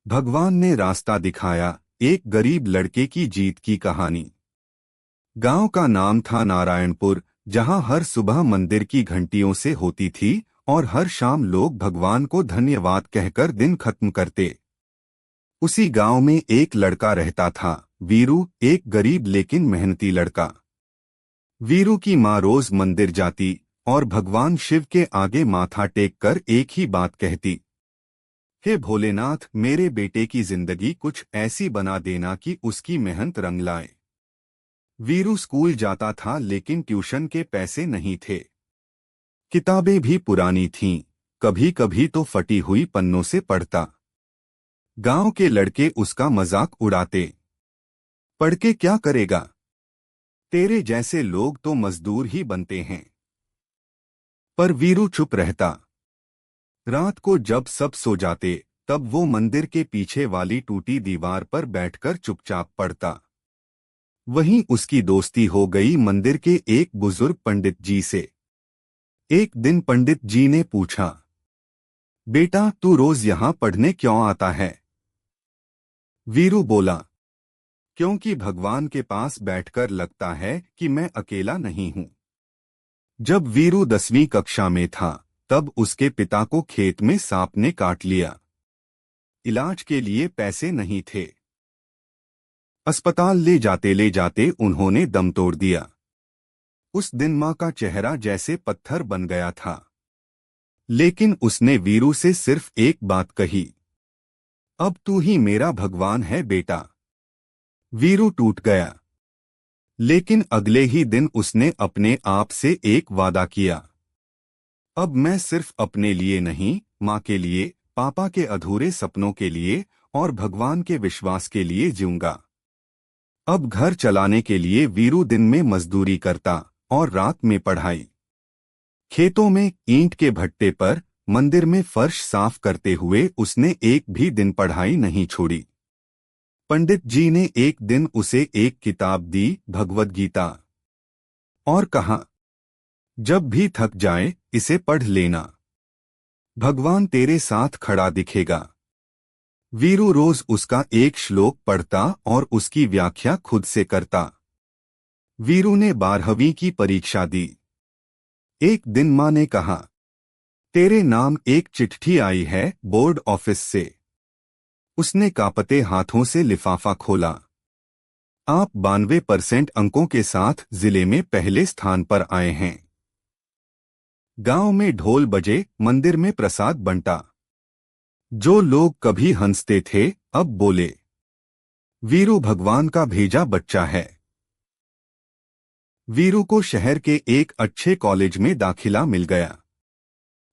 भगवान ने रास्ता दिखाया। एक गरीब लड़के की जीत की कहानी। गांव का नाम था नारायणपुर, जहां हर सुबह मंदिर की घंटियों से होती थी और हर शाम लोग भगवान को धन्यवाद कहकर दिन खत्म करते। उसी गांव में एक लड़का रहता था, वीरू, एक गरीब लेकिन मेहनती लड़का। वीरू की माँ रोज मंदिर जाती और भगवान शिव के आगे माथा टेक कर एक ही बात कहती, हे भोलेनाथ, मेरे बेटे की जिंदगी कुछ ऐसी बना देना कि उसकी मेहनत रंग लाए। वीरू स्कूल जाता था लेकिन ट्यूशन के पैसे नहीं थे। किताबें भी पुरानी थीं, कभी कभी तो फटी हुई पन्नों से पढ़ता। गांव के लड़के उसका मजाक उड़ाते, पढ़ के क्या करेगा, तेरे जैसे लोग तो मजदूर ही बनते हैं। पर वीरू चुप रहता। रात को जब सब सो जाते, तब वो मंदिर के पीछे वाली टूटी दीवार पर बैठकर चुपचाप पढ़ता। वहीं उसकी दोस्ती हो गई मंदिर के एक बुजुर्ग पंडित जी से। एक दिन पंडित जी ने पूछा, बेटा, तू रोज यहाँ पढ़ने क्यों आता है? वीरू बोला, क्योंकि भगवान के पास बैठकर लगता है कि मैं अकेला नहीं हूँ। जब वीरू 10वीं कक्षा में था, तब उसके पिता को खेत में सांप ने काट लिया। इलाज के लिए पैसे नहीं थे। अस्पताल ले जाते उन्होंने दम तोड़ दिया। उस दिन माँ का चेहरा जैसे पत्थर बन गया था। लेकिन उसने वीरू से सिर्फ एक बात कही, अब तू ही मेरा भगवान है बेटा। वीरू टूट गया। लेकिन अगले ही दिन उसने अपने आप से एक वादा किया, अब मैं सिर्फ अपने लिए नहीं, माँ के लिए, पापा के अधूरे सपनों के लिए और भगवान के विश्वास के लिए जीऊंगा। अब घर चलाने के लिए वीरू दिन में मजदूरी करता और रात में पढ़ाई। खेतों में, ईंट के भट्टे पर, मंदिर में फर्श साफ करते हुए उसने एक भी दिन पढ़ाई नहीं छोड़ी। पंडित जी ने एक दिन उसे एक किताब दी, भगवद गीता, और कहा, जब भी थक जाए इसे पढ़ लेना, भगवान तेरे साथ खड़ा दिखेगा। वीरू रोज उसका एक श्लोक पढ़ता और उसकी व्याख्या खुद से करता। वीरू ने 12वीं की परीक्षा दी। एक दिन माँ ने कहा, तेरे नाम एक चिट्ठी आई है बोर्ड ऑफिस से। उसने कांपते हाथों से लिफाफा खोला। आप 92% अंकों के साथ जिले में पहले स्थान पर आए हैं। गांव में ढोल बजे, मंदिर में प्रसाद बंटा। जो लोग कभी हंसते थे, अब बोले, वीरू भगवान का भेजा बच्चा है। वीरू को शहर के एक अच्छे कॉलेज में दाखिला मिल गया।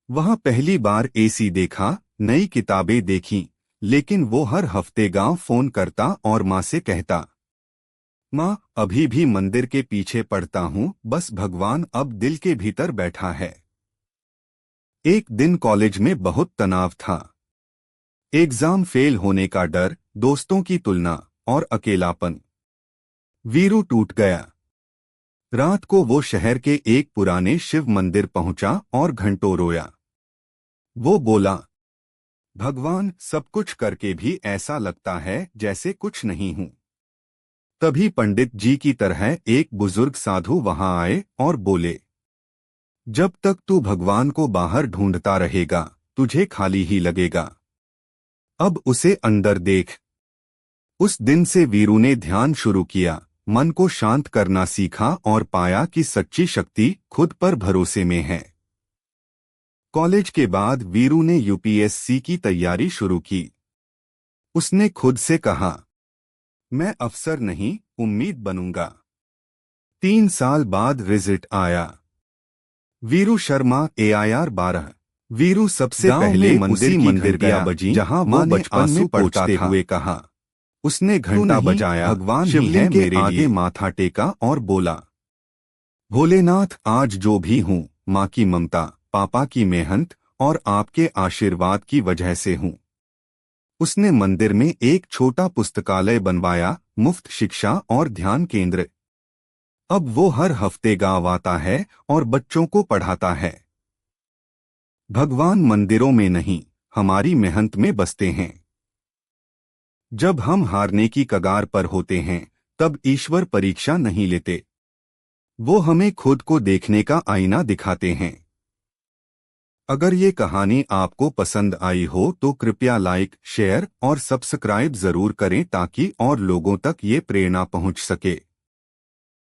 वहां पहली बार एसी देखा, नई किताबें देखीं, लेकिन वो हर हफ्ते गांव फोन करता और माँ से कहता, माँ, अभी भी मंदिर के पीछे पढ़ता हूँ, बस भगवान अब दिल के भीतर बैठा है। एक दिन कॉलेज में बहुत तनाव था। एग्जाम फेल होने का डर, दोस्तों की तुलना और अकेलापन। वीरू टूट गया। रात को वो शहर के एक पुराने शिव मंदिर पहुंचा और घंटों रोया। वो बोला, भगवान, सब कुछ करके भी ऐसा लगता है जैसे कुछ नहीं हूं। तभी पंडित जी की तरह एक बुजुर्ग साधु वहां आए और बोले, जब तक तू भगवान को बाहर ढूंढता रहेगा, तुझे खाली ही लगेगा। अब उसे अंदर देख। उस दिन से वीरू ने ध्यान शुरू किया, मन को शांत करना सीखा और पाया कि सच्ची शक्ति खुद पर भरोसे में है। कॉलेज के बाद वीरू ने यूपीएससी की तैयारी शुरू की। उसने खुद से कहा, मैं अफसर नहीं, उम्मीद बनूंगा। 3 साल बाद रिजल्ट आया। वीरू शर्मा, AIR 12। वीरू सबसे पहले मंदिर गया, जहां वो बचपन में पढ़ते हुए कहा। उसने घंटा बजाया, भगवान शिवलिंग के आगे माथा टेका और बोला, भोलेनाथ, आज जो भी हूँ, माँ की ममता, पापा की मेहनत और आपके आशीर्वाद की वजह से हूँ। उसने मंदिर में एक छोटा पुस्तकालय बनवाया, मुफ्त शिक्षा और ध्यान केंद्र। अब वो हर हफ्ते गांव आता है और बच्चों को पढ़ाता है। भगवान मंदिरों में नहीं, हमारी मेहनत में बसते हैं। जब हम हारने की कगार पर होते हैं तब ईश्वर परीक्षा नहीं लेते, वो हमें खुद को देखने का आईना दिखाते हैं। अगर ये कहानी आपको पसंद आई हो तो कृपया लाइक, शेयर और सब्सक्राइब जरूर करें ताकि और लोगों तक ये प्रेरणा पहुंच सके।